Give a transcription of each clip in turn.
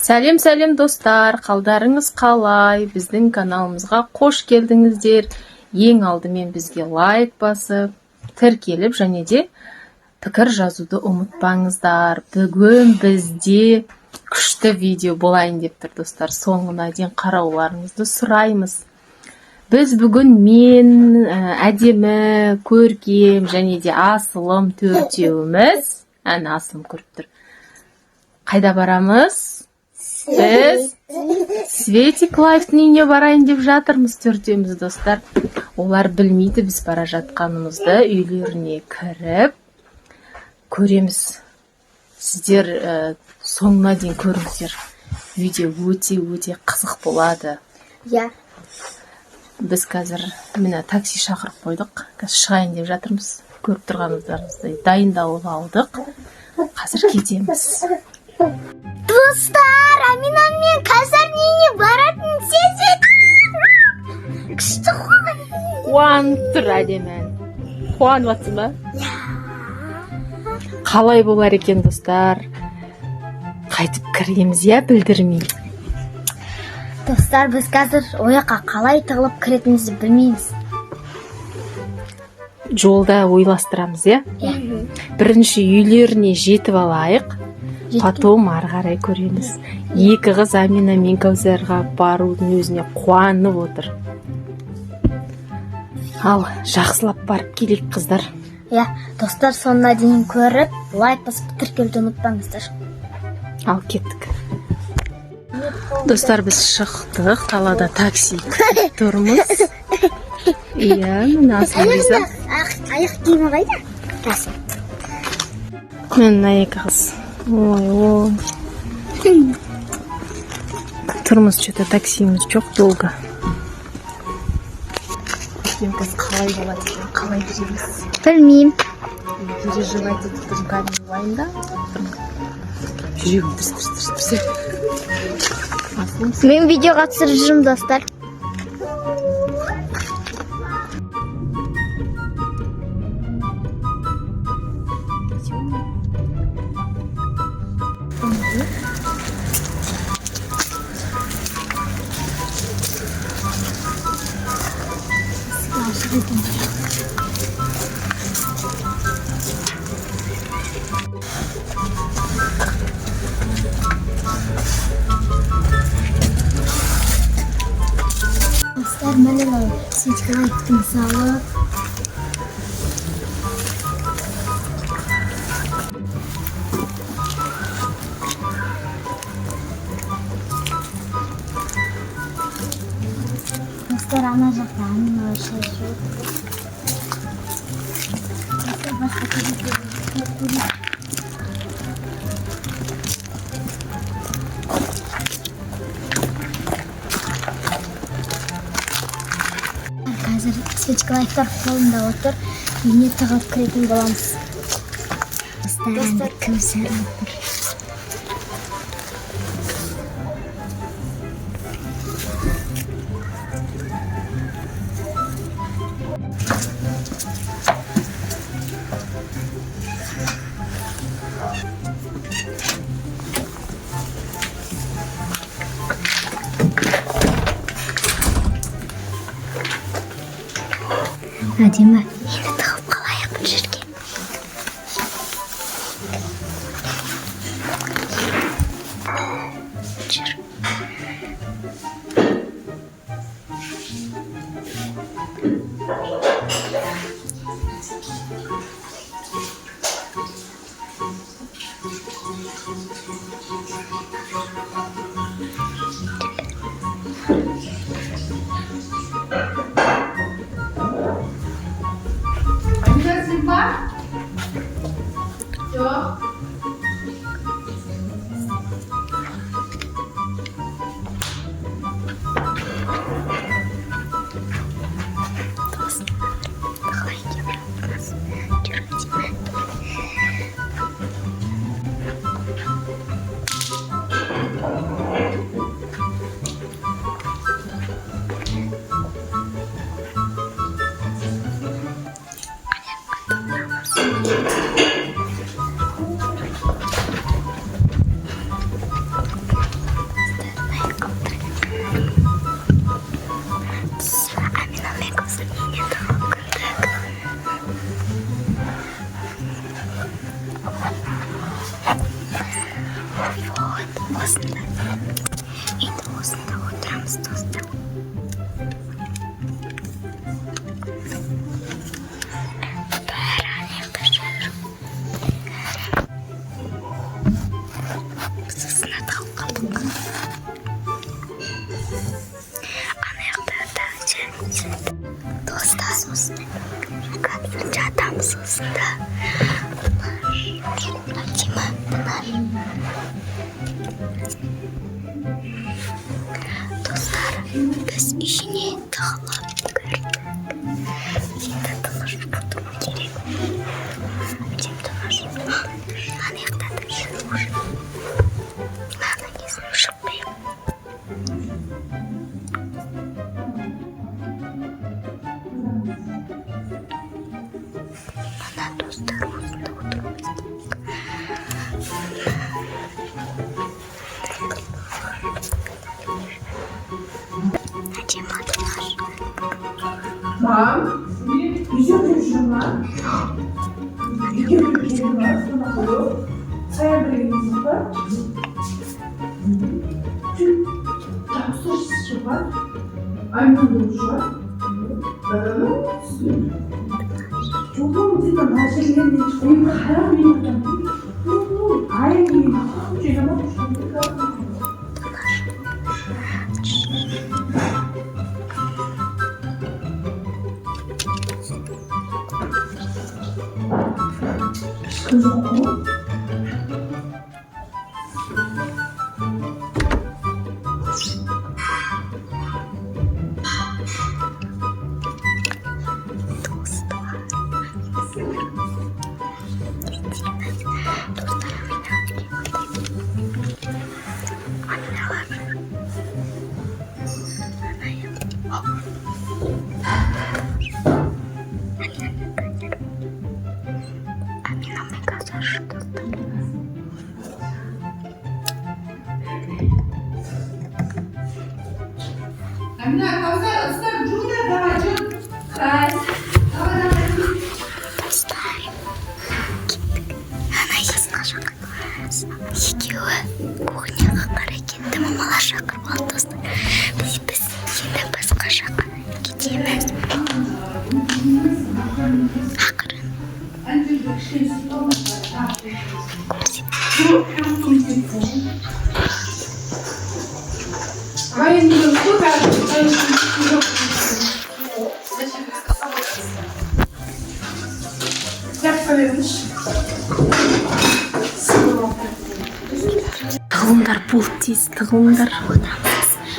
Сәлем достар, қалдарыңыз қалай? Біздің каналымызға қош келдіңіздер. Ең алдымен бізге лайк басып, тіркеліп және де пікір жазуды ұмытпаңыздар. Бүгін бізде күшті видео болайын деп тұр достар. Соңына дейін қарауларыңызды сұраймыз. Біз бүгін мен, әдемі, көркем және де асылым төртеуміз, асылым көріп тұр. Қайда барамыз? Біз Светик Лайфтың үйіне барайын деп жатырмыз төртеуміз достар. Олар білмейді біз бара жатқанымызды. Үйлеріне кіріп көреміз. Сіздер соңына дейін көріңіздер. Видео өте қызық болады. Иә. Біз қазір міне такси шақырып қойдық. Қазір шығайын деп жатырмыз. Көріп тұрғаныңыздарыңыздай дайындалып алдық. Қазір кетеміз. Достар, Аминамен қазір үйіне баратын сезеді. Күшті ғой. Қуанып тұр әдемі. Қуанып жатсың ба? Қалай болар екен достар? Қайтып кіреміз я білдірмей. Достар, біз қазір ояққа қалай тығылып кіретінімізді білмейміз. Жолда ойластырамыз я? Бірінші үйлеріне жетіп алайық. Потом ары қарай көреміз. Екі қыз Амина мен Кәусарға барудың өзіне қуанып отыр. Ал жақсылап барып келейік қыздар. Иә, достар, соңына дейін көріп, лайк басып тіркелуді ұмытпаңыздар. Ал кеттік. Достар, біз шықтық, қалада такси күтіп тұрмыз. Иә, мына асыл риза. Аяқ киімі қайда? Осы. Мына екі қыз. Ой. Тұрмыз, что-то таксиміз жоқ долго. Қалай болады екен, қалай жүреміз? Білмеймін. Переживать етіп тұрмын, камера олайында. Жүрегім тұрсы. Мен видеоға түсіріп жүрмін, достар. Dostlar, mənə Sветик Лайфтың залы. Dostlar, ана жақта Амина шашы. Dostlar, басқа көзі. Қазір Светик Лайфтар қолында отыр. Үйіне тығылып кіретін боламыз. Достар, Кәусар отыр. Әдемі, енді тығып қалайық бұл жерге. Жүр. Вот, осында. Енді осында отырамыз, достар. Бір аяқта жүр. Біз осында тауып қалдық. Достар, осында. Қазір жатамыз осында. Дима, достар, біз үйіне тығылып көрдік. Енді тыныш отыру керек. Әбден тыныш. Ана жақта да жүр. Ана кезін шықпайым. Ана достар осында отырмыз. Мам, үйде жүрмін ба? Үйде жүрмін ба? Соны қойып, сая білгеніңіз ба? Жақсы шығар. Айман болып шығар. Жоғым дейді, мәжірлене қойып қарап мен отырмын. Айын Амина, Кавсар, ыстар, жуна, давай, жүр. Давай, давай. Достар, кеттік. Ана есін шақырып. Екеуі кухняға қарай кетті. Мамалар шақырып алды, достар. Біз енді басқа жаққа кетеміз. Ақырын. Тығылыңдар, бұл тез, тығылыңдар.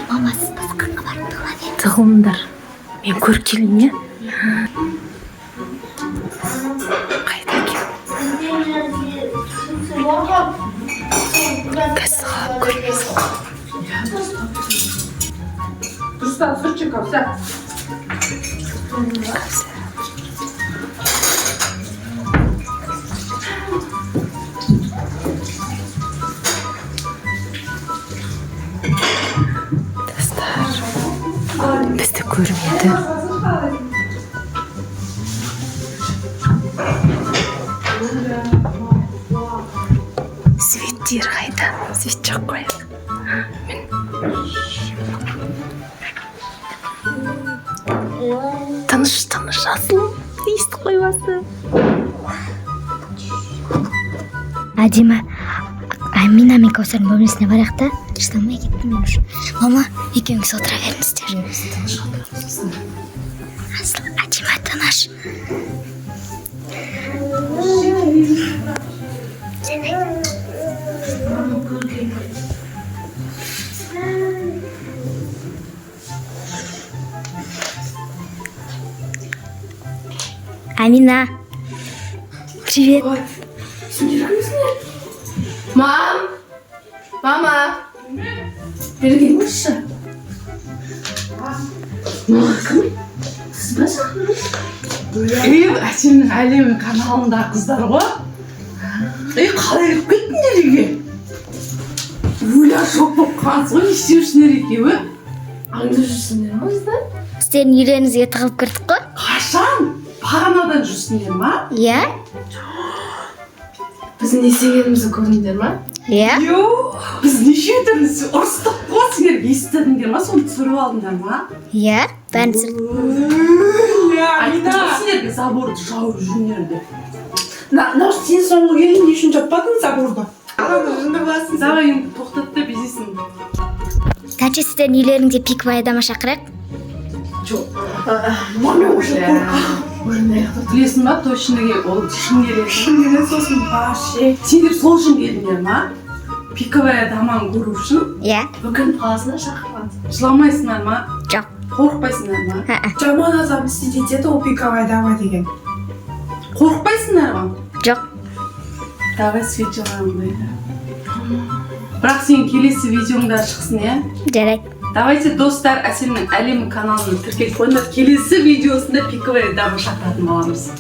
Мамасы басқаға барып тығылады. Тығылыңдар. Мен көркелейін, е? Қайда екен? Қазір қалап көрмесін. Дұрыстан сұрчы, Кавсар. Бізді көрмеді. Светтер қайда? Свет жақ қояды. Тыныш, асылым. Естіп қойбасы. Дима, Амина мен Кавсардың бөлмесіне барайық та. Шыдамай кеттім мен уже. Мама, екеуіңіз отыра беріңіздер. Асыл, Дима тыныш. Амина. Привет. Мама! Бері келіңізші. Сіз ба шақырыңыз? Әсемнің әлемі каналындағы қыздар ғой. Қалай еріп кеттіңдер үйге? Өлі шоқ болып қалсыз ғой, не істеушілер екеуі? Аңда жүрсіңдер ма қыздар? Сіздердің үйлеріңізге тығылып кірдік қой? Қашан? Бағанадан жүрсіңдер ма? Иә? Біздің не істегенімізді көрдіңдер ма? Иә? Біз неше түрлі ұрыстық қой, сендер естідіңдер ма, соны түсіріп алдыңдар ма? Иә, бәрін Айтып сендерге заборды жауып жүріңдер. Наш сен соңғы келдің, не үшін жаппадың заборды? Давай енді тоқтат та безесің. Тәте, сіздердің үйлеріңде пиковая дама шақырайық? Білесің ба, точныге ол шын келеді. Шынымен сосын башы. Сендер сол үшін келдіңдер ма? Пиковая даманы көру үшін? Иә. Бүгін қаласына шақырған. Жыламайсыңдар ма? Жоқ. Қорықпайсыңдар ма? Жаман азап істейді етеді ол пиковая дама деген. Қорықпайсыңдар ма? Жоқ. Давай свет жағайын дейді. Бірақ сен келесі видеоңда шықсын, иә? Жарайды. Давайте, достар, Әселінің әлемі каналын тіркеліп қойыңдар. Келесі видеосында пиковая дама шақыратын боламыз.